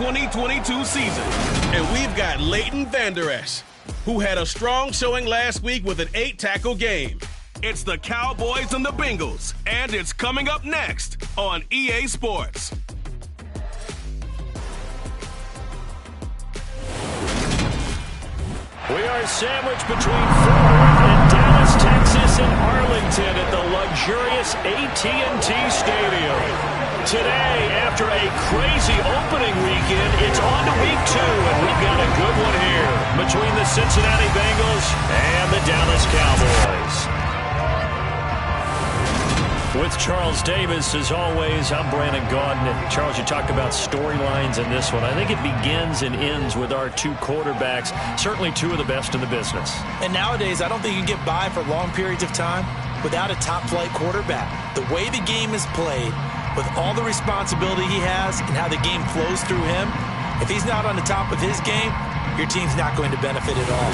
2022 season. And we've got Leighton Vander Esch, who had a strong showing last week with an 8-tackle game. It's the Cowboys and the Bengals, and it's coming up next on EA Sports. We are sandwiched between Fort Worth and Dallas, Texas, and Arlington at the luxurious AT&T Stadium. Today, after a crazy opening weekend, it's on to week 2, and we've got a good one here between the Cincinnati Bengals and the Dallas Cowboys. With Charles Davis, as always, I'm Brandon Gaudin. Charles, you talked about storylines in this one. I think it begins and ends with our two quarterbacks, certainly two of the best in the business. And nowadays, I don't think you can get by for long periods of time without a top-flight quarterback. The way the game is played, with all the responsibility he has and how the game flows through him, if he's not on the top of his game, your team's not going to benefit at all.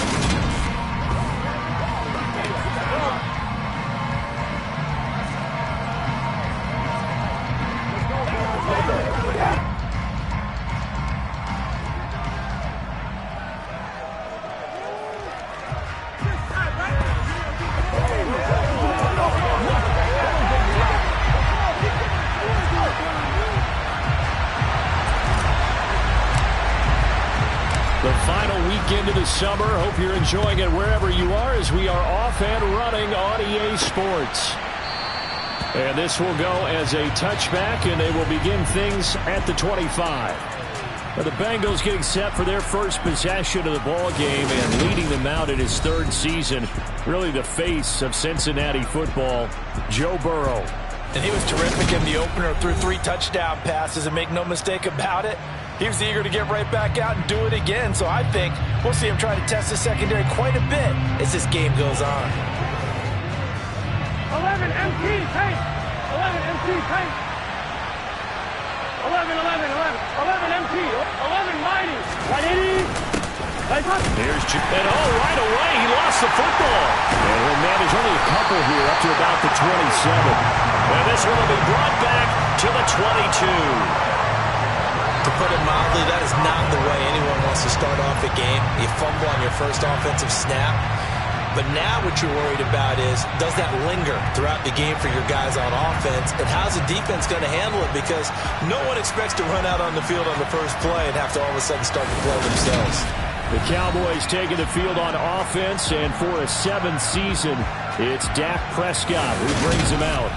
The final weekend of the summer. Hope you're enjoying it wherever you are as we are off and running on EA Sports. And this will go as a touchback, and they will begin things at the 25. The Bengals getting set for their first possession of the ball game and leading them out in his third season. Really the face of Cincinnati football, Joe Burrow. And he was terrific in the opener, threw 3 touchdown passes, and make no mistake about it, he was eager to get right back out and do it again. So I think we'll see him try to test the secondary quite a bit as this game goes on. 11 MT tank. 11 MT tank. 11 MT. 11 mighty. 180. Here's and right away he lost the football. And he'll manage only a couple here up to about the 27. And this one will be brought back to the 22. To put it mildly, that is not the way anyone wants to start off a game. You fumble on your first offensive snap. But now what you're worried about is, does that linger throughout the game for your guys on offense? And how's the defense going to handle it? Because no one expects to run out on the field on the first play and have to all of a sudden start to play themselves. The Cowboys taking the field on offense, and for a 7th season, it's Dak Prescott who brings him out.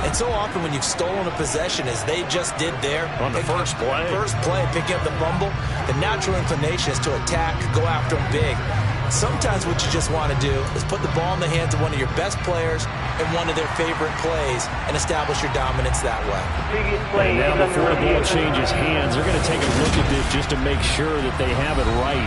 And so often when you've stolen a possession, as they just did there, on the first play, picking up the fumble, the natural inclination is to attack, go after them big. Sometimes what you just want to do is put the ball in the hands of one of your best players and one of their favorite plays and establish your dominance that way. And now before the ball changes hands, they're going to take a look at this just to make sure that they have it right.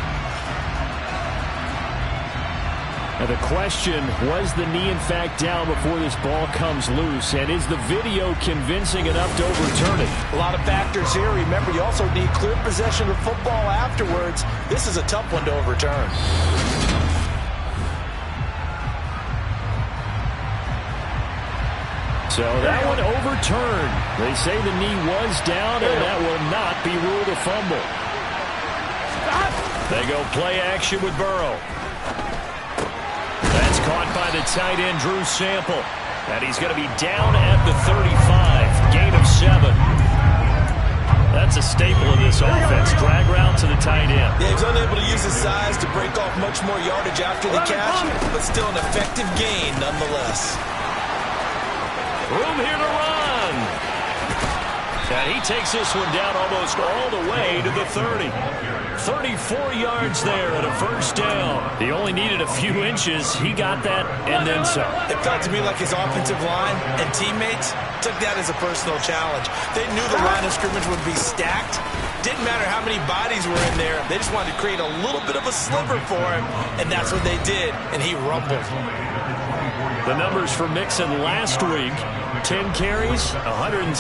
Now the question, was the knee in fact down before this ball comes loose? And is the video convincing enough to overturn it? A lot of factors here. Remember, you also need clear possession of the football afterwards. This is a tough one to overturn. So that one overturned. They say the knee was down, and that will not be ruled a fumble. They go play action with Burrow. That's caught by the tight end, Drew Sample. And he's going to be down at the 35. Gain of 7. That's a staple of this offense. Drag route to the tight end. Yeah, he's unable to use his size to break off much more yardage after the catch, but still an effective gain nonetheless. Room here to run. And he takes this one down almost all the way to the 30. 34 yards there at a first down. He only needed a few inches. He got that and then some. It felt to me like his offensive line and teammates took that as a personal challenge. They knew the line of scrimmage would be stacked. Didn't matter how many bodies were in there. They just wanted to create a little bit of a sliver for him, and that's what they did, and he rumbled. The numbers for Mixon last week, 10 carries, 116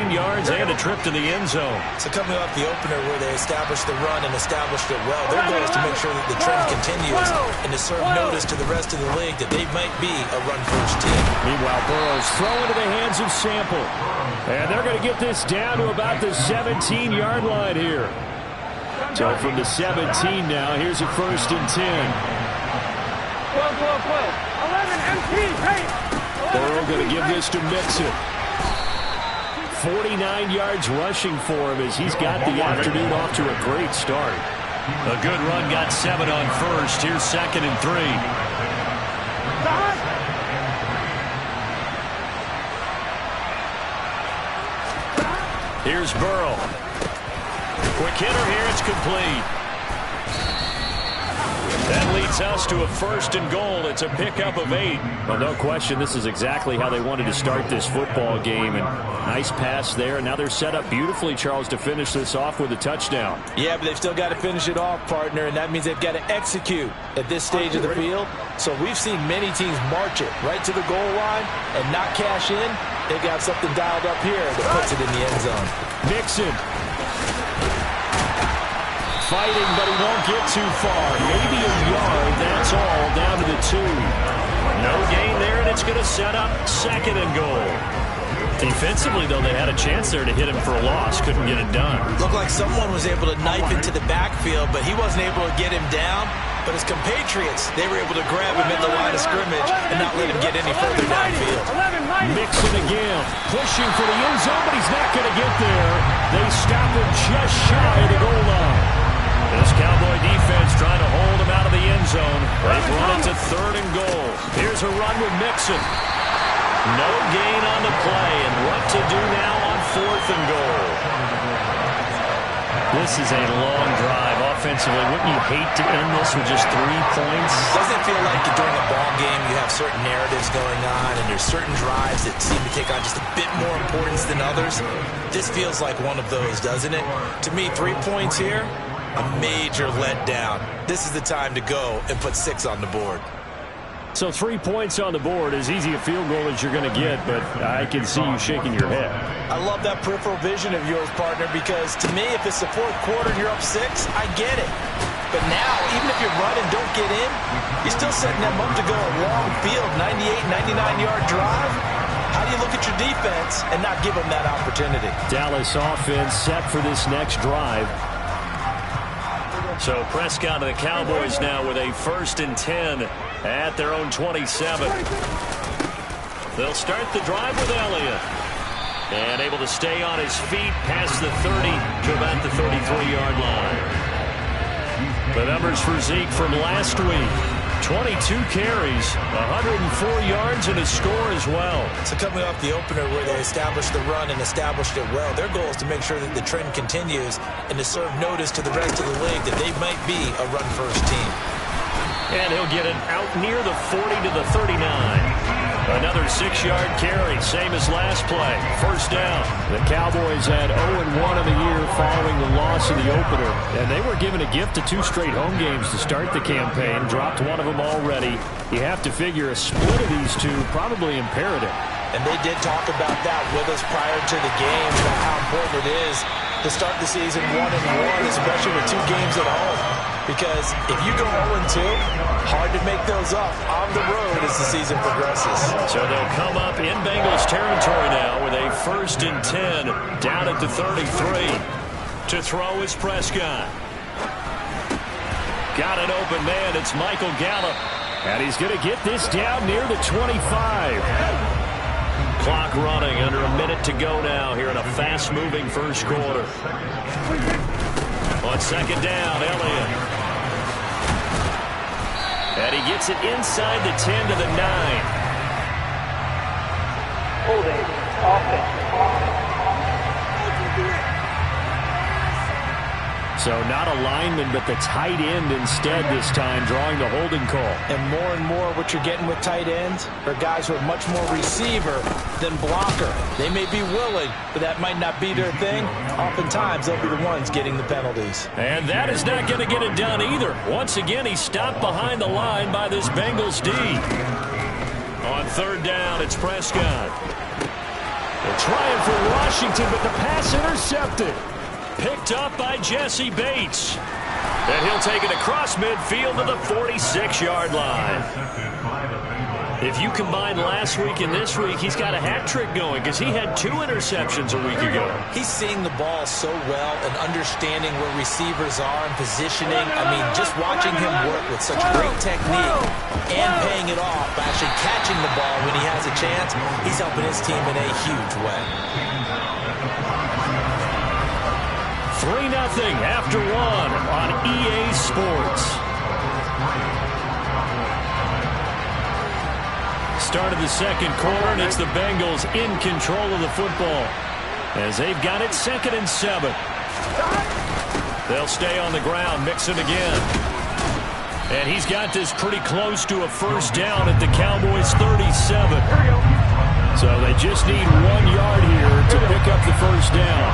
yards, and a trip to the end zone. So coming off the opener where they established the run and established it well, their goal is to make sure that the trend continues and to serve notice to the rest of the league that they might be a run-first team. Meanwhile, Burrow's thrown into the hands of Sample. And they're going to get this down to about the 17-yard line here. So from the 17 now, here's a 1st and 10. 12, 12, 12. 11 MT, pace. Burrow going to give this to Mixon. 49 yards rushing for him as he's got the afternoon off to a great start. A good run, got 7 on 1st. Here's 2nd and 3. Here's Burrow. Quick hitter here. It's complete. That leads us to a 1st and goal. It's a pickup of 8. Well, no question, this is exactly how they wanted to start this football game. And nice pass there. Now they're set up beautifully, Charles, to finish this off with a touchdown. Yeah, but they've still got to finish it off, partner, and that means they've got to execute at this stage of the field. So we've seen many teams march it right to the goal line and not cash in. They got something dialed up here that puts it in the end zone. Mixon. Fighting, but he won't get too far. Maybe a yard, that's all, down to the 2. No gain there, and it's going to set up 2nd and goal. Defensively, though, they had a chance there to hit him for a loss. Couldn't get it done. Looked like someone was able to knife into the backfield, but he wasn't able to get him down. But his compatriots, they were able to grab him at the line of scrimmage and not let him get any further downfield. Mixon again, pushing for the end zone, but he's not going to get there. They stop him just shy of the goal line. This Cowboy defense trying to hold him out of the end zone. They've run it to 3rd and goal. Here's a run with Mixon. No gain on the play, and what to do now on 4th and goal. This is a long drive offensively. Wouldn't you hate to end this with just 3 points? Doesn't it feel like during a ball game you have certain narratives going on and there's certain drives that seem to take on just a bit more importance than others? This feels like one of those, doesn't it? To me, 3 points here, a major letdown. This is the time to go and put 6 on the board. So 3 points on the board, as easy a field goal as you're going to get, but I can see you shaking your head. I love that peripheral vision of yours, partner, because to me, if it's the 4th quarter and you're up 6, I get it. But now, even if you run and don't get in, you're still setting them up to go a long field, 98, 99-yard drive. How do you look at your defense and not give them that opportunity? Dallas offense set for this next drive. So Prescott and the Cowboys now with a 1st and 10 at their own 27. They'll start the drive with Elliott. And able to stay on his feet past the 30 to about the 33-yard line. The numbers for Zeke from last week. 22 carries, 104 yards, and a score as well. So coming off the opener where they established the run and established it well, their goal is to make sure that the trend continues and to serve notice to the rest of the league that they might be a run-first team. And he'll get it out near the 40 to the 39. Another 6-yard carry, same as last play. 1st down. The Cowboys had 0-1 in the year following the loss in the opener. And they were given a gift of 2 straight home games to start the campaign. Dropped one of them already. You have to figure a split of these 2 probably imperative. And they did talk about that with us prior to the game, about how important it is to start the season 1-1, especially with 2 games at home. Because if you go 0-2, hard to make those up on the road as the season progresses. So they'll come up in Bengals territory now with a 1st and 10 down at the 33. To throw is Prescott. Got an open man. It's Michael Gallup. And he's going to get this down near the 25. Clock running under a minute to go now here in a fast-moving 1st quarter. On 2nd down, Elliott. And he gets it inside the 10 to the 9. Holding. Offense. So not a lineman, but the tight end instead this time, drawing the holding call. And more what you're getting with tight ends are guys who are much more receiver than blocker. They may be willing, but that might not be their thing. Oftentimes, they'll be the ones getting the penalties. And that is not going to get it done either. Once again, he's stopped behind the line by this Bengals D. On 3rd down, it's Prescott. They're trying for Washington, but the pass intercepted. Picked up by Jesse Bates. And he'll take it across midfield to the 46-yard line. If you combine last week and this week, he's got a hat trick going because he had 2 interceptions a week ago. He's seeing the ball so well and understanding where receivers are and positioning. I mean, just watching him work with such great technique and paying it off by actually catching the ball when he has a chance, he's helping his team in a huge way. 3-0 after 1 on EA Sports. Start of the second quarter, and it's the Bengals in control of the football as they've got it 2nd and 7. They'll stay on the ground, Mixon again. And he's got this pretty close to a first down at the Cowboys' 37. So they just need 1 yard here to pick up the first down.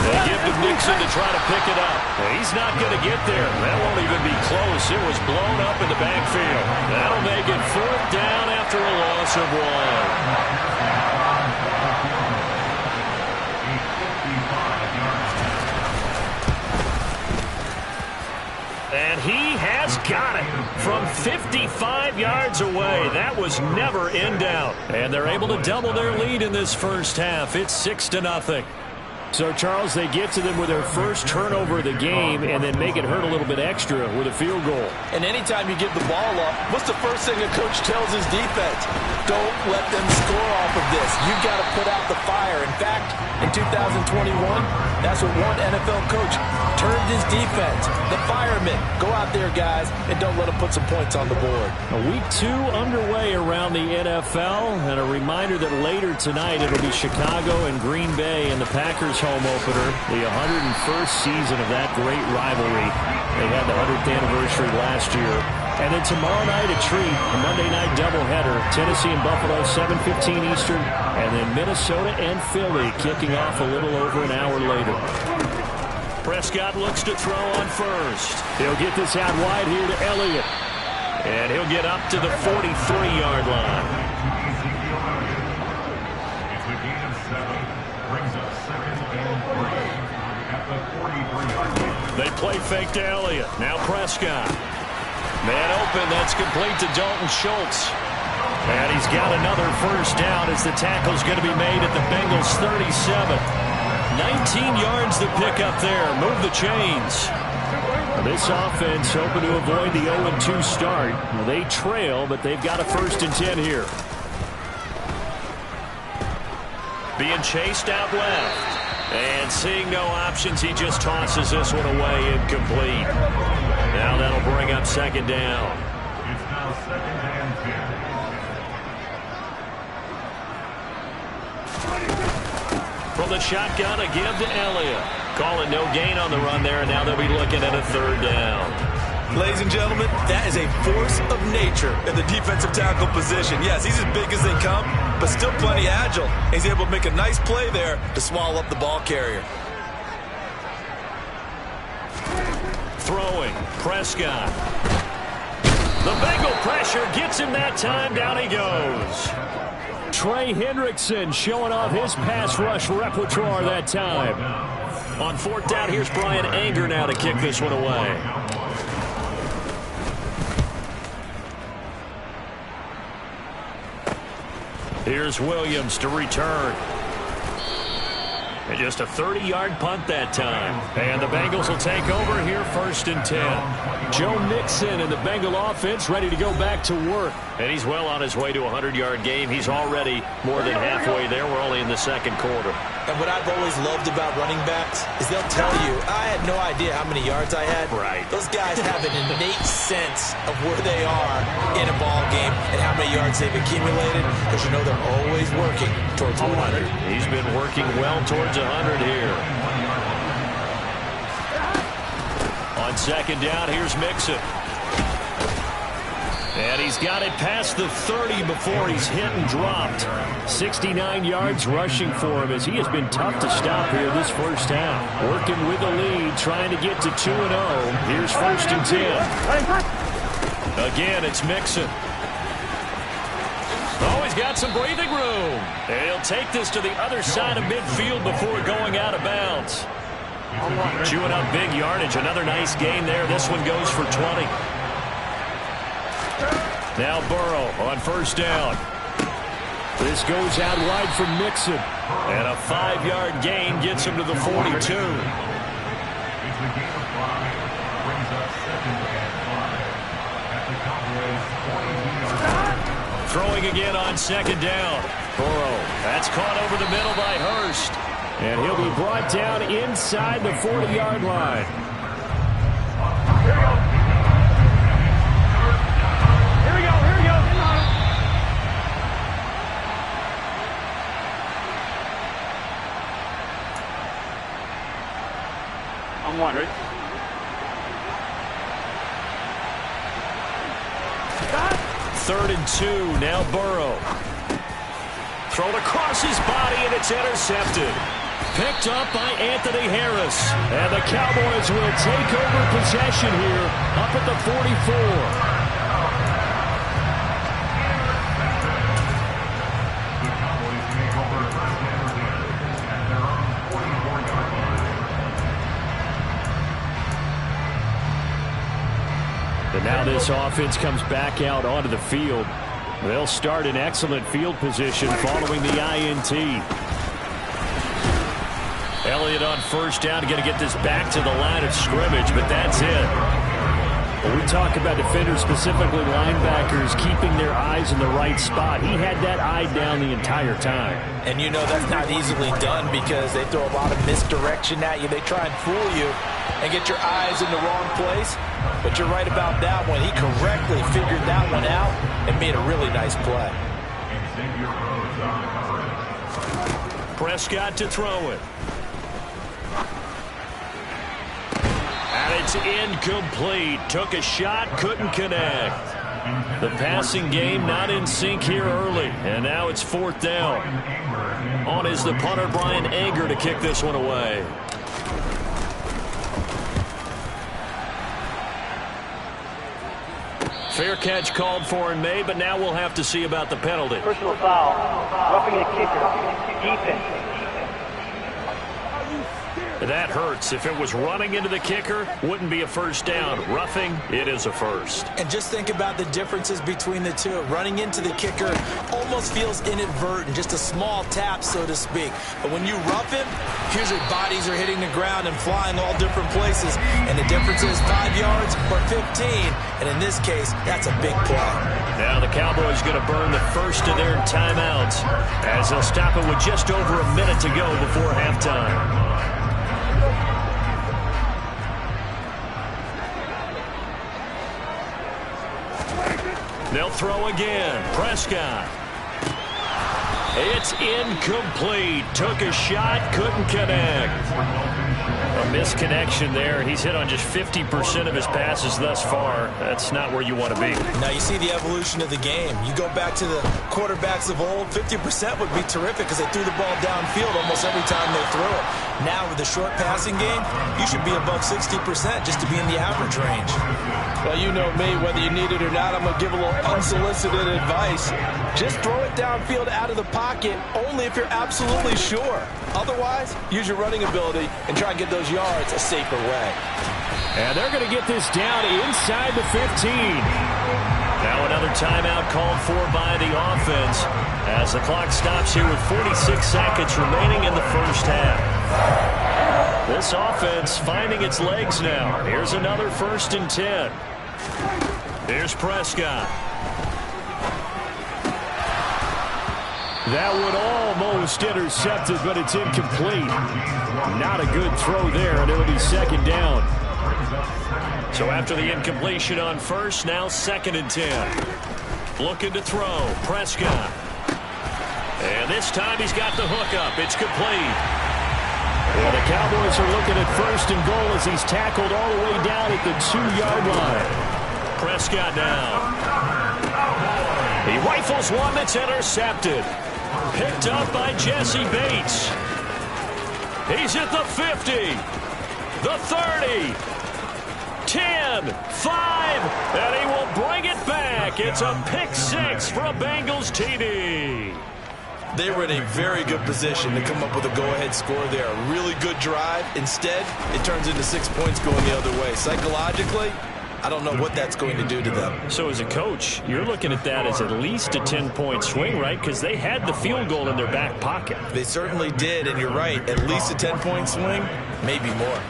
They give to Mixon to try to pick it up. He's not going to get there. That won't even be close. It was blown up in the backfield. That'll make it 4th down after a loss of 1. And he has got it from 55 yards away. That was never in doubt. And they're able to double their lead in this first half. It's 6-0. So, Charles, they get to them with their first turnover of the game and then make it hurt a little bit extra with a field goal. And anytime you give the ball up, what's the first thing a coach tells his defense? Don't let them score off of this. You've got to put out the fire. In fact, in 2021, that's what one NFL coach termed his defense, the firemen. Go out there, guys, and don't let them put some points on the board. Week 2 underway around the NFL, and a reminder that later tonight it'll be Chicago and Green Bay in the Packers home opener, the 101st season of that great rivalry. They had the 100th anniversary last year. And then tomorrow night a treat, a Monday night doubleheader, Tennessee and Buffalo, 7:15 Eastern, and then Minnesota and Philly kicking off a little over an hour later. Prescott looks to throw on first. He'll get this out wide here to Elliott. And he'll get up to the 43-yard line. They play fake to Elliott. Now Prescott. Man open. That's complete to Dalton Schultz. And he's got another first down as the tackle's going to be made at the Bengals' 37. 19 yards to pick up there. Move the chains. This offense hoping to avoid the 0-2 start. They trail, but they've got a 1st and 10 here. Being chased out left. And seeing no options, he just tosses this one away incomplete. Now that'll bring up 2nd down. It's now 2nd and 10. From the shotgun, a give to Elliott. Calling no gain on the run there, and now they'll be looking at a 3rd down. Ladies and gentlemen, that is a force of nature in the defensive tackle position. Yes, he's as big as they come, but still plenty agile. He's able to make a nice play there to swallow up the ball carrier. Throwing, Prescott. The Bengal pressure gets him that time. Down he goes. Trey Hendrickson showing off his pass rush repertoire that time. On 4th down, here's Brian Anger now to kick this one away. Here's Williams to return. And just a 30-yard punt that time. And the Bengals will take over here 1st and 10. Joe Mixon and the Bengal offense ready to go back to work. And he's well on his way to a 100-yard game. He's already more than halfway there. We're only in the 2nd quarter. And what I've always loved about running backs is they'll tell you, I had no idea how many yards I had. Right. Those guys have an innate sense of where they are in a ball game and how many yards they've accumulated, because you know they're always working towards 100. He's been working well towards 100 here. On 2nd down, here's Mixon. And he's got it past the 30 before he's hit and dropped. 69 yards rushing for him as he has been tough to stop here this first half. Working with the lead, trying to get to 2-0. Here's 1st and 10. Again, it's Mixon. Oh, he's got some breathing room. And he'll take this to the other side of midfield before going out of bounds. Chewing up big yardage. Another nice gain there. This one goes for 20. Now Burrow on first down. This goes out wide for Mixon. And a 5-yard gain gets him to the 42. It's the game of 5. Brings up second and 5. At the Cowboys 42-yard line. Throwing again on second down. Burrow. That's caught over the middle by Hurst. And he'll be brought down inside the 40-yard line. Here we go. I'm wondering. 3rd and 2. Now Burrow. Thrown across his body, and it's intercepted. Picked up by Anthony Harris. And the Cowboys will take over possession here up at the 44. And now this offense comes back out onto the field. They'll start in excellent field position following the INT. Elliott on first down, going to get this back to the line of scrimmage, but that's it. When we talk about defenders, specifically linebackers, keeping their eyes in the right spot, he had that eye down the entire time. And you know that's not easily done because they throw a lot of misdirection at you. They try and fool you and get your eyes in the wrong place. But you're right about that one. He correctly figured that one out and made a really nice play. Prescott to throw it. And it's incomplete. Took a shot, couldn't connect. The passing game not in sync here early. And now it's 4th down. On is the punter, Brian Anger, to kick this one away. Fair catch called for and made, but now we'll have to see about the penalty. Personal foul. Roughing the kicker. Defense. That hurts. If it was running into the kicker, wouldn't be a first down. Roughing, it is a first. And just think about the differences between the two. Running into the kicker almost feels inadvertent, just a small tap, so to speak. But when you rough him, here's your bodies are hitting the ground and flying all different places. And the difference is 5 yards or 15. And in this case, that's a big play. Now the Cowboys going to burn the first of their timeouts as they'll stop it with just over a minute to go before halftime. They'll throw again. Prescott. It's incomplete. Took a shot, couldn't connect. A misconnection there. He's hit on just 50% of his passes thus far. That's not where you want to be. Now you see the evolution of the game. You go back to the quarterbacks of old, 50% would be terrific because they threw the ball downfield almost every time they threw it. Now with the short passing game, you should be above 60% just to be in the average range. Well, you know me, whether you need it or not, I'm going to give a little unsolicited advice. Just throw it downfield out of the pocket only if you're absolutely sure. Otherwise, use your running ability and try and get those yards a safer way. And they're going to get this down inside the 15. Now another timeout called for by the offense as the clock stops here with 46 seconds remaining in the first half. This offense finding its legs now. Here's another 1st and 10. Here's Prescott. That would almost intercept it, but it's incomplete. Not a good throw there, and it'll be 2nd down. So after the incompletion on first, now 2nd and 10. Looking to throw, Prescott. And this time he's got the hook up. It's complete. Well, the Cowboys are looking at 1st and goal as he's tackled all the way down at the 2-yard line. Prescott down. He rifles one that's intercepted. Picked up by Jesse Bates. He's at the 50, the 30, 10, 5, and he will bring it back. It's a pick 6 for a Bengals TD. They were in a very good position to come up with a go-ahead score there. A really good drive. Instead, it turns into 6 points going the other way. Psychologically, I don't know what that's going to do to them. So as a coach, you're looking at that as at least a 10-point swing, right? Because they had the field goal in their back pocket. They certainly did, and you're right. At least a 10-point swing, maybe more.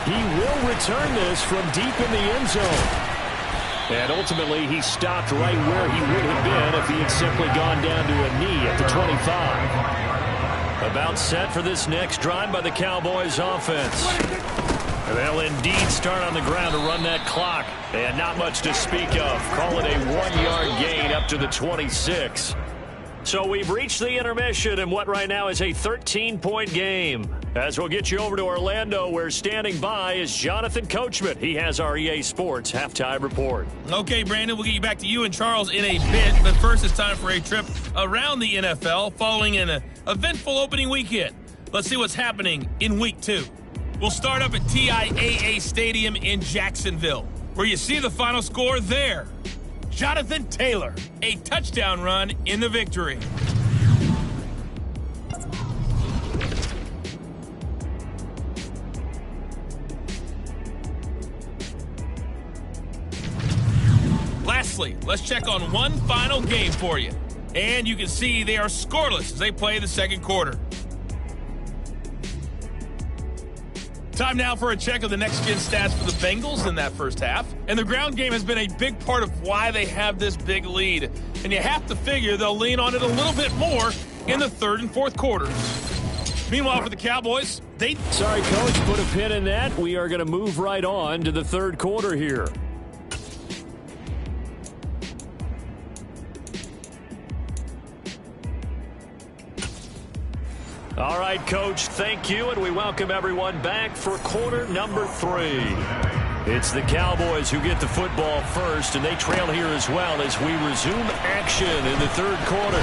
He will return this from deep in the end zone. And ultimately, he stopped right where he would have been if he had simply gone down to a knee at the 25. About set for this next drive by the Cowboys offense. They'll indeed start on the ground to run that clock. And not much to speak of. Call it a 1-yard gain up to the 26. So we've reached the intermission in what right now is a 13-point game. As we'll get you over to Orlando, where standing by is Jonathan Coachman. He has our EA Sports Halftime Report. Okay, Brandon, we'll get you back to you and Charles in a bit. But first, it's time for a trip around the NFL following an eventful opening weekend. Let's see what's happening in Week 2. We'll start up at TIAA Stadium in Jacksonville, where you see the final score there. Jonathan Taylor, a touchdown run in the victory. Lastly, let's check on one final game for you. And you can see they are scoreless as they play the second quarter. Time now for a check of the next-gen stats for the Bengals in that first half. And the ground game has been a big part of why they have this big lead. And you have to figure they'll lean on it a little bit more in the third and fourth quarters. Meanwhile, for the Cowboys, Sorry, Coach, put a pin in that. We are going to move right on to the third quarter here. All right, Coach, thank you, and we welcome everyone back for quarter number 3. It's the Cowboys who get the football first, and they trail here as well as we resume action in the third quarter.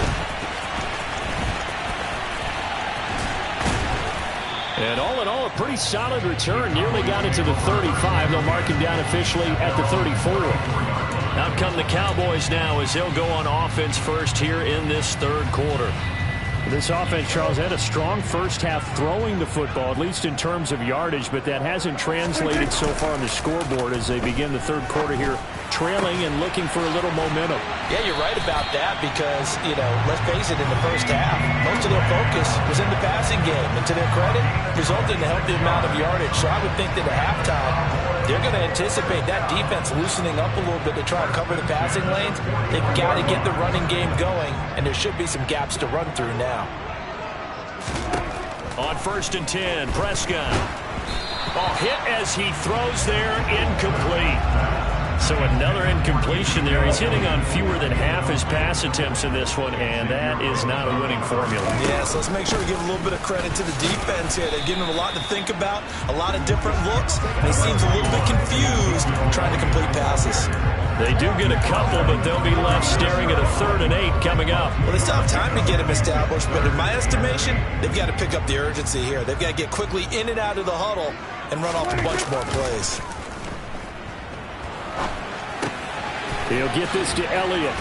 And all in all, a pretty solid return. Nearly got it to the 35. They'll mark him down officially at the 34. Out come the Cowboys now as they'll go on offense first here in this third quarter. This offense, Charles, had a strong first half throwing the football, at least in terms of yardage, but that hasn't translated so far on the scoreboard as they begin the third quarter here, trailing and looking for a little momentum. Yeah, you're right about that because, let's face it, in the first half, most of their focus was in the passing game. And to their credit, resulted in a healthy amount of yardage. So I would think that at halftime, they're going to anticipate that defense loosening up a little bit to try and cover the passing lanes. They've got to get the running game going, and there should be some gaps to run through now. On 1st and 10, Prescott. Ball hit as he throws there, incomplete. So another incompletion there. He's hitting on fewer than half his pass attempts in this one, and that is not a winning formula. Yeah, so let's make sure we give a little bit of credit to the defense here. They're giving him a lot to think about, a lot of different looks, and he seems a little bit confused trying to complete passes. They do get a couple, but they'll be left staring at a 3rd and 8 coming up. Well, they still have time to get him established, but in my estimation, they've got to pick up the urgency here. They've got to get quickly in and out of the huddle and run off a bunch more plays. He'll get this to Elliott.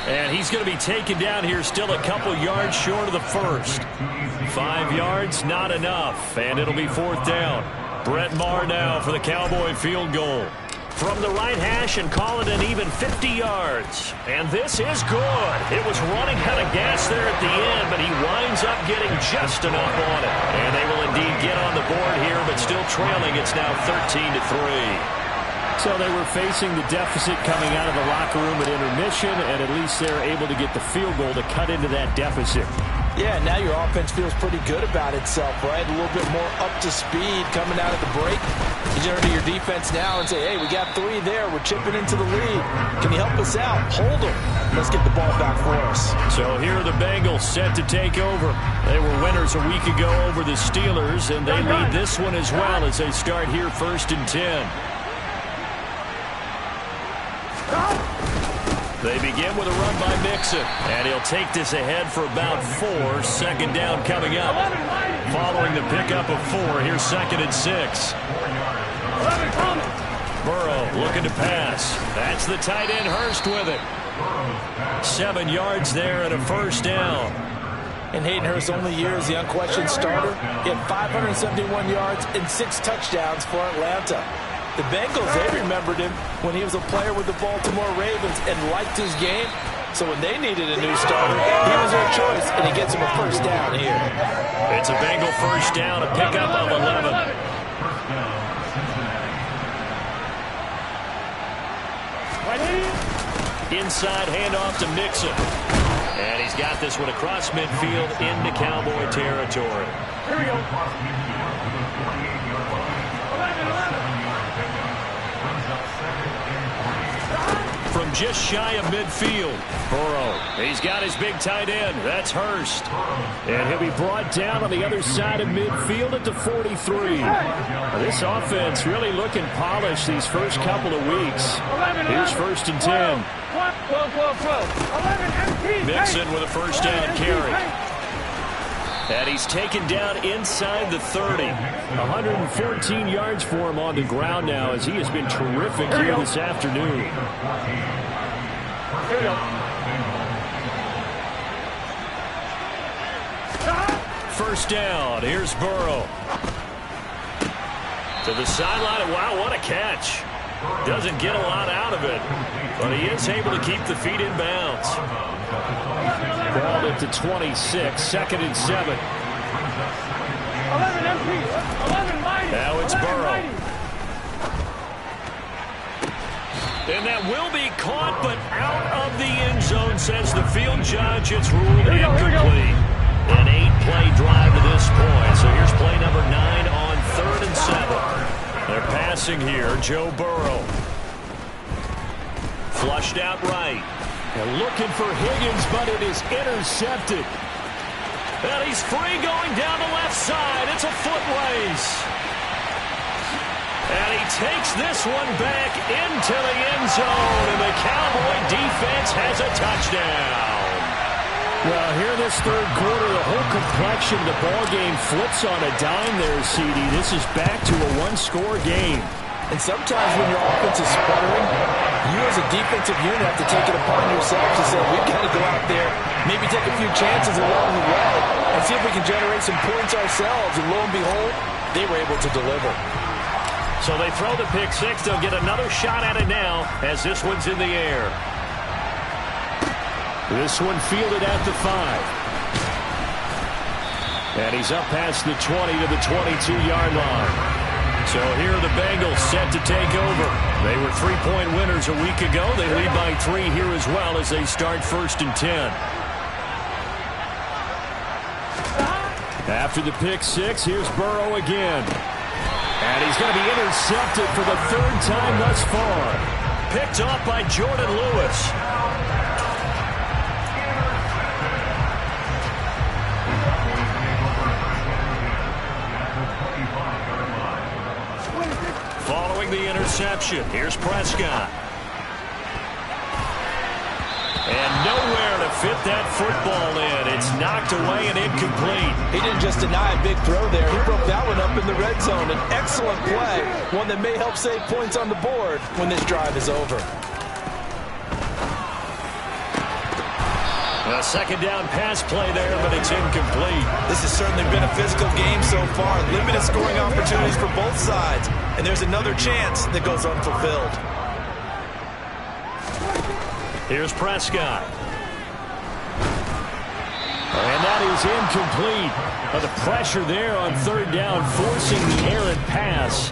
And he's going to be taken down here still a couple yards short of the first. 5 yards, not enough. And it'll be 4th down. Brett Maher now for the Cowboy field goal. From the right hash and call it an even 50 yards. And this is good. It was running out of gas there at the end, but he winds up getting just enough on it. And they will indeed get on the board here, but still trailing. It's now 13-3. So they were facing the deficit coming out of the locker room at intermission, and at least they're able to get the field goal to cut into that deficit. Yeah, now your offense feels pretty good about itself, right? A little bit more up to speed coming out of the break. You turn to your defense now and say, hey, we got 3 there. We're chipping into the lead. Can you help us out? Hold them. Let's get the ball back for us. So here are the Bengals set to take over. They were winners a week ago over the Steelers, and they lead this one as well as they start here 1st and 10. They begin with a run by Mixon, and he'll take this ahead for about 4. 2nd down coming up. Following the pickup of 4, here's 2nd and 6. Burrow looking to pass. That's the tight end Hurst with it. 7 yards there and a 1st down. In Hayden Hurst's only year as the unquestioned starter, he had 571 yards and 6 touchdowns for Atlanta. The Bengals, they remembered him when he was a player with the Baltimore Ravens and liked his game. So when they needed a new starter, he was their choice, and he gets him a first down here. It's a Bengal first down, a pickup of 11. Inside handoff to Mixon. And he's got this one across midfield into Cowboy territory. Here we go. From just shy of midfield, Burrow. He's got his big tight end. That's Hurst. And he'll be brought down on the other side of midfield at the 43. Now, this offense really looking polished these first couple of weeks. Here's 1st and 10. 12. Mixon with a first down carry. And he's taken down inside the 30. 114 yards for him on the ground now as he has been terrific here this afternoon. Here we go. First down. Here's Burrow. To the sideline. Wow, what a catch. Doesn't get a lot out of it, but he is able to keep the feet in bounds. Ball at the 26, 2nd and 7. 11 MP. 11 mighty. Now it's Burrow. And that will be caught, but out of the end zone, says the field judge. It's ruled incomplete. An 8-play drive to this point. So here's play number 9 on 3rd and 7. They're passing here. Joe Burrow. Flushed out right. And looking for Higgins, but it is intercepted. And he's free going down the left side. It's a foot race. And he takes this one back into the end zone. And the Cowboy defense has a touchdown. Well, here in this third quarter, the whole complexion of the ball game flips on a dime there, CD. This is back to a one-score game. And sometimes when your offense is sputtering, you as a defensive unit have to take it upon yourself to say, we've got to go out there, maybe take a few chances along the way, and see if we can generate some points ourselves. And lo and behold, they were able to deliver. So they throw the pick six. They'll get another shot at it now as this one's in the air. This one fielded at the 5. And he's up past the 20 to the 22-yard line. So here are the Bengals set to take over. They were 3-point winners a week ago. They lead by 3 here as well as they start 1st and 10. After the pick six, here's Burrow again. And he's going to be intercepted for the 3rd time thus far. Picked off by Jordan Lewis. Following the interception, here's Prescott. And nowhere to fit that football in. It's knocked away and incomplete. He didn't just deny a big throw there. He broke that one up in the red zone. An excellent play, one that may help save points on the board when this drive is over. A second down pass play there, but it's incomplete. This has certainly been a physical game so far. Limited scoring opportunities for both sides. And there's another chance that goes unfulfilled. Here's Prescott. And that is incomplete. The pressure there on 3rd down, forcing the errant pass.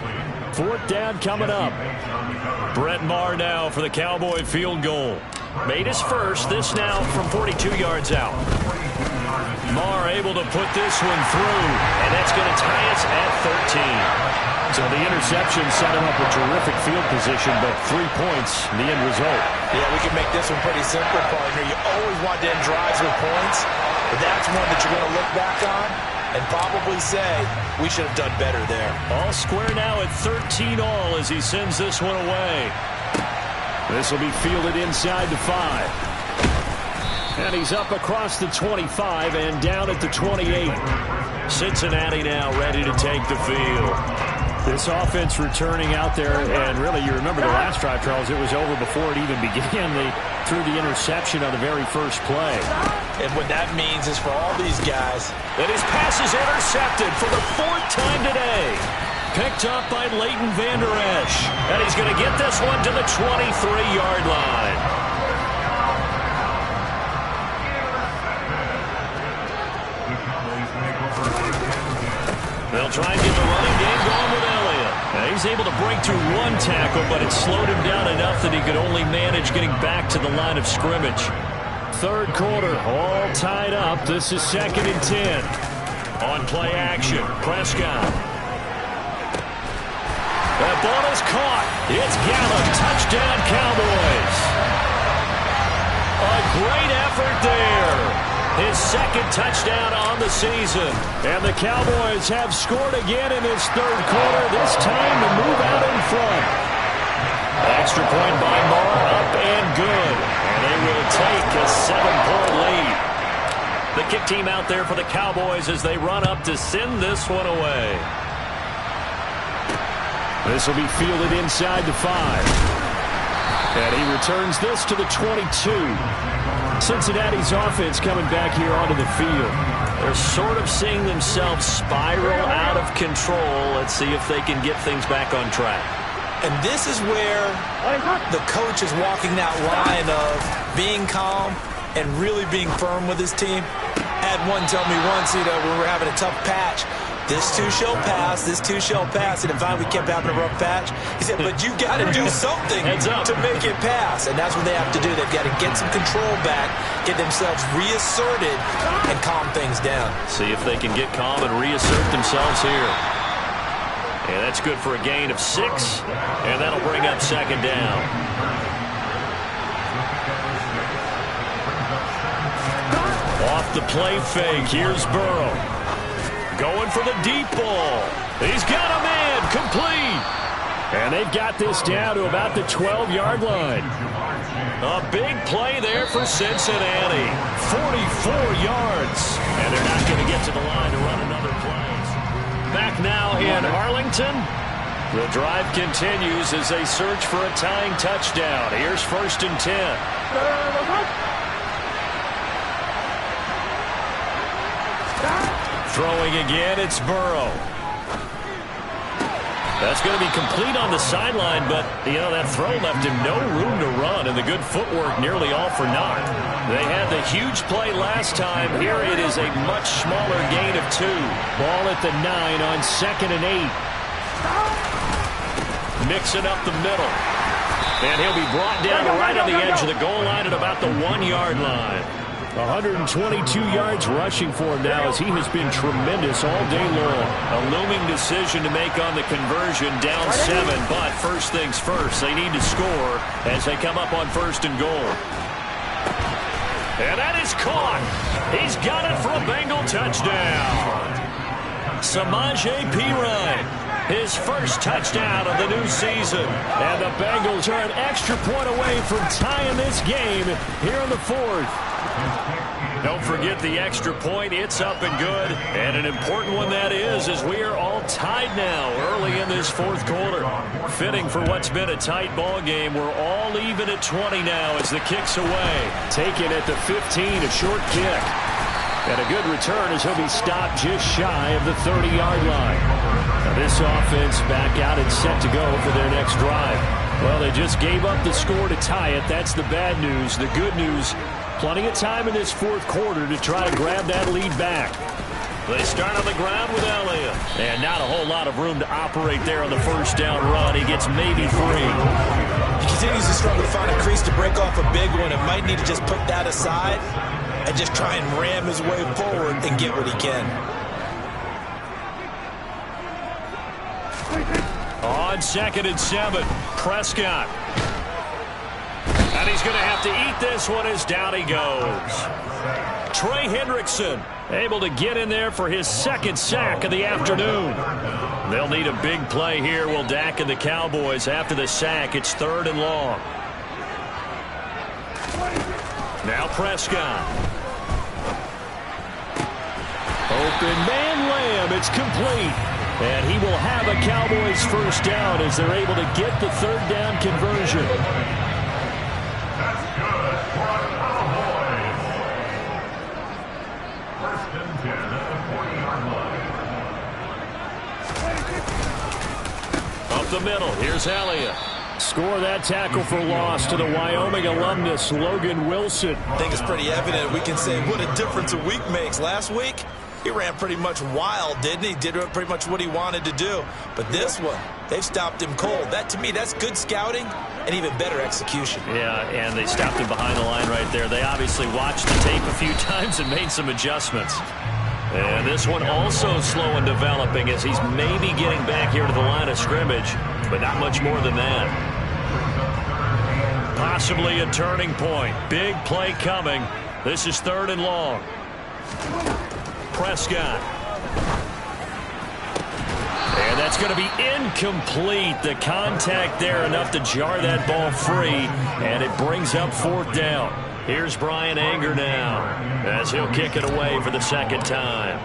4th down coming up. Brett Maher now for the Cowboy field goal. Made his first, this now from 42 yards out. Maher able to put this one through, and that's going to tie us at 13. So the interception set him up a terrific field position, but 3 points, the end result. Yeah, we can make this one pretty simple, partner. You always want to end drives with points, but that's one that you're going to look back on and probably say, we should have done better there. All square now at 13 all as he sends this one away. This will be fielded inside the 5. And he's up across the 25 and down at the 28. Cincinnati now ready to take the field. This offense returning out there, and really, you remember the last drive, Charles, it was over before it even began. They threw the interception on the very first play. And what that means is for all these guys. And his pass is intercepted for the 4th time today. Picked up by Leighton Vander Esch. And he's going to get this one to the 23-yard line. They'll try and get the running game going with Elliott. Now he's able to break through 1 tackle, but it slowed him down enough that he could only manage getting back to the line of scrimmage. 3rd quarter, all tied up. This is 2nd and 10. On play action, Prescott. That ball is caught. It's Gallup. Touchdown, Cowboys. A great effort there. His 2nd touchdown on the season. And the Cowboys have scored again in this 3rd quarter, this time to move out in front. Extra point by Marr, up and good. And they will take a 7-point lead. The kick team out there for the Cowboys as they run up to send this one away. This will be fielded inside the 5. And he returns this to the 22. Cincinnati's offense coming back here onto the field. They're sort of seeing themselves spiral out of control. Let's see if they can get things back on track. And this is where the coach is walking that line of being calm and really being firm with his team. I had one tell me once, when we were having a tough patch, this too shall pass, this too shall pass. And finally we kept having a rough patch. He said, but you got to do something to make it pass. And that's what they have to do. They've got to get some control back, get themselves reasserted, and calm things down. See if they can get calm and reassert themselves here. And that's good for a gain of 6. And that'll bring up 2nd down. Off the play fake, here's Burrow. Going for the deep ball. He's got a man, complete. And they've got this down to about the 12-yard line. A big play there for Cincinnati. 44 yards. And they're not going to get to the line to run another play. Back now in Arlington. The drive continues as they search for a tying touchdown. Here's 1st and 10. Throwing again, it's Burrow. That's going to be complete on the sideline, but, that throw left him no room to run, and the good footwork nearly all for naught. They had the huge play last time. Here it is a much smaller gain of 2. Ball at the 9 on 2nd and 8. Mixing up the middle. And he'll be brought down right on the edge of the goal line at about the 1-yard line. 122 yards rushing for him now as he has been tremendous all day long. A looming decision to make on the conversion, down 7, but first things first, they need to score as they come up on 1st and goal. And that is caught. He's got it for a Bengal touchdown. Samaje Perine, his first touchdown of the new season. And the Bengals are an extra point away from tying this game here in the 4th. Don't forget the extra point. It's up and good. And an important one that is, as we are all tied now early in this 4th quarter. Fitting for what's been a tight ball game. We're all even at 20 now as the kick's away. Taken at the 15, a short kick. And a good return as he'll be stopped just shy of the 30-yard line. Now this offense back out and set to go for their next drive. Well, they just gave up the score to tie it. That's the bad news. The good news, plenty of time in this 4th quarter to try to grab that lead back. They start on the ground with Elliott. And not a whole lot of room to operate there on the 1st down run. He gets maybe 3. He continues to struggle to find a crease to break off a big one. It might need to just put that aside and just try and ram his way forward and get what he can. On 2nd and 7, Prescott. And he's going to have to eat this one as down he goes. Trey Hendrickson able to get in there for his 2nd sack of the afternoon. They'll need a big play here. Will Dak and the Cowboys after the sack. It's 3rd and long. Now Prescott. Open man Lamb. It's complete. And he will have a Cowboys first down as they're able to get the third down conversion. That's good for our Cowboys. First and 10 at the 40-yard line. Up the middle, here's Elliott. Score that tackle for loss to the Wyoming alumnus, Logan Wilson. I think it's pretty evident. We can say what a difference a week makes. Last week, he ran pretty much wild, didn't he? Did pretty much what he wanted to do. But this one, they've stopped him cold. That, to me, that's good scouting and even better execution. Yeah, and they stopped him behind the line right there. They obviously watched the tape a few times and made some adjustments. And this one also slow in developing as he's maybe getting back here to the line of scrimmage, but not much more than that. Possibly a turning point. Big play coming. This is 3rd and long. Prescott. And that's going to be incomplete. The contact there enough to jar that ball free, and it brings up 4th down. Here's Brian Anger now as he'll kick it away for the second time.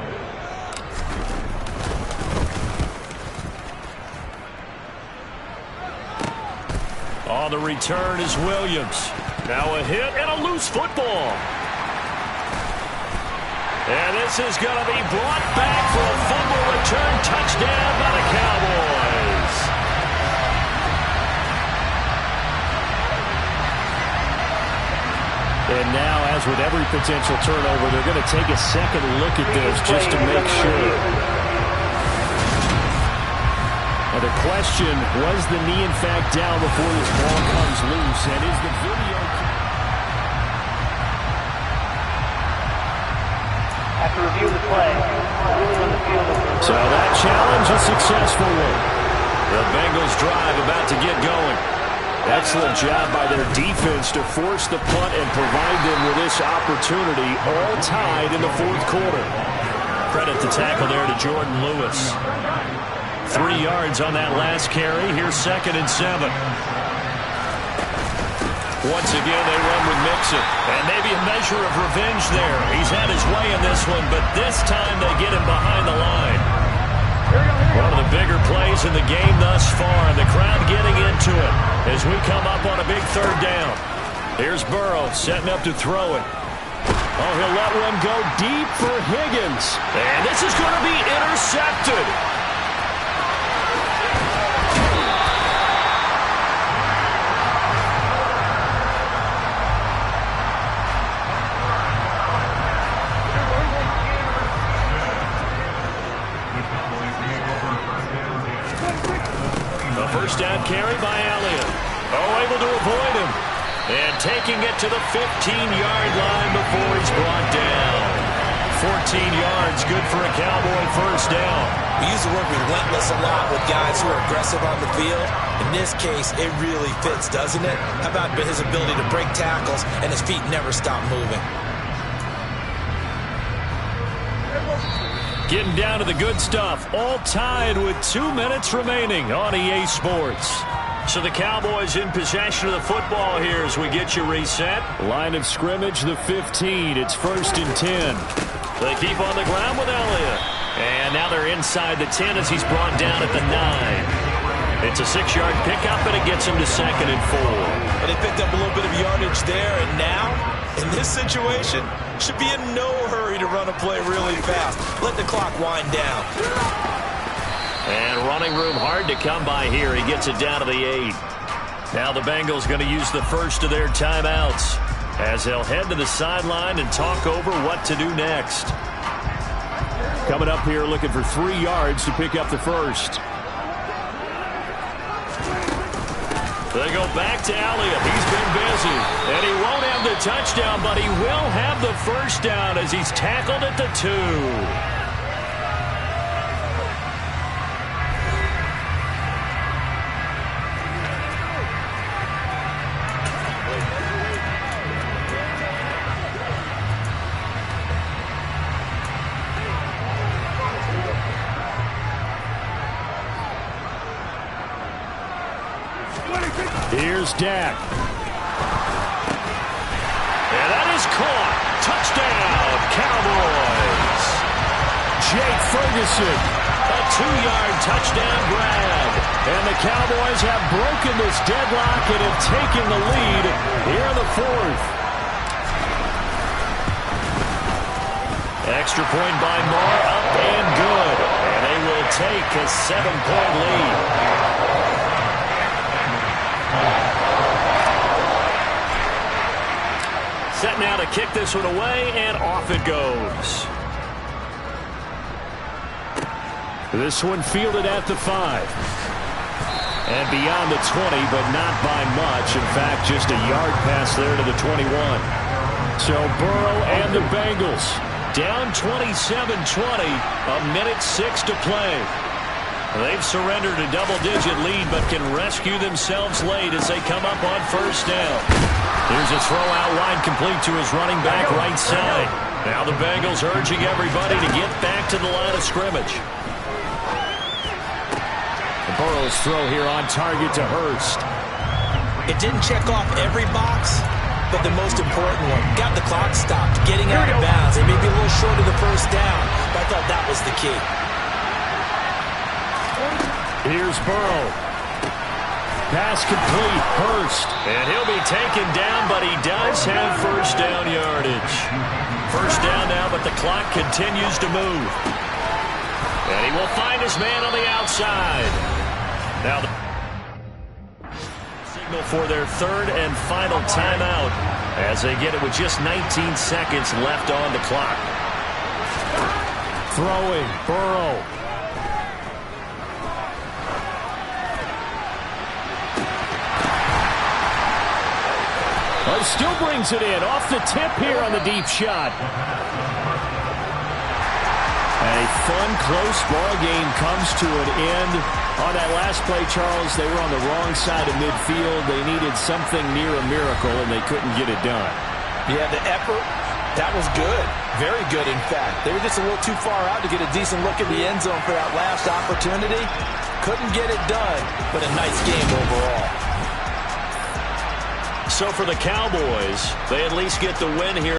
On the return is Williams. Now a hit and a loose football. And this is going to be brought back for a fumble return touchdown by the Cowboys. And now, as with every potential turnover, they're going to take a second look at this just to make sure. Now the question, was the knee in fact down before this ball comes loose? And is the video... After review the play, ruling on the field. So that challenge is successful. The Bengals drive about to get going. Excellent job by their defense to force the punt and provide them with this opportunity, all tied in the 4th quarter. Credit the tackle there to Jordan Lewis. 3 yards on that last carry. Here's 2nd and 7. Once again, they run with Mixon. And maybe a measure of revenge there. He's had his way in this one, but this time they get him behind the line. One of the bigger plays in the game thus far. The crowd getting into it as we come up on a big 3rd down. Here's Burrow setting up to throw it. Oh, he'll let one go deep for Higgins. And this is going to be intercepted. First down carry by Elliott. Oh, able to avoid him. And taking it to the 15-yard line before he's brought down. 14 yards, good for a Cowboy first down. We use the word relentless a lot with guys who are aggressive on the field. In this case, it really fits, doesn't it? How about his ability to break tackles and his feet never stop moving? Getting down to the good stuff, all tied with 2 minutes remaining on EA Sports. So the Cowboys in possession of the football here as we get you reset. Line of scrimmage, the 15. It's 1st and 10. They keep on the ground with Elliott. And now they're inside the 10 as he's brought down at the 9. It's a 6-yard pickup, and it gets him to 2nd and 4. And they picked up a little bit of yardage there, and now, in this situation, should be in no hurry to run a play really fast. Let the clock wind down. And running room hard to come by here. He gets it down to the 8. Now the Bengals going to use the first of their timeouts as they'll head to the sideline and talk over what to do next. Coming up here looking for 3 yards to pick up the first. They go back to Elliott. He's been busy. And he won't have the touchdown, but he will have the first down as he's tackled at the 2. Here's Dak. And that is caught. Touchdown, Cowboys. Jake Ferguson. A 2-yard touchdown grab. And the Cowboys have broken this deadlock and have taken the lead here in the fourth. Extra point by Moore, up and good. And they will take a 7-point lead. Set now to kick this one away, and off it goes. This one fielded at the 5. And beyond the 20, but not by much. In fact, just a yard pass there to the 21. So Burrow and the Bengals down 27-20, a minute 6 to play. They've surrendered a double-digit lead, but can rescue themselves late as they come up on first down. Here's a throw out wide, complete to his running back right side. Now the Bengals urging everybody to get back to the line of scrimmage. Burrow's throw here on target to Hurst. It didn't check off every box, but the most important one. Got the clock stopped, getting out of bounds. They may be a little short of the first down, but I thought that was the key. Here's Burrow. Pass complete. Hurst. And he'll be taken down, but he does have first down yardage. First down now, but the clock continues to move. And he will find his man on the outside. Now the signal for their third and final timeout as they get it with just 19 seconds left on the clock. Throwing, Burrow. Still brings it in. Off the tip here on the deep shot. A fun, close ball game comes to an end. On that last play, Charles, they were on the wrong side of midfield. They needed something near a miracle, and they couldn't get it done. Yeah, the effort, that was good. Very good, in fact. They were just a little too far out to get a decent look in the end zone for that last opportunity. Couldn't get it done, but a nice game overall. So for the Cowboys, they at least get the win here.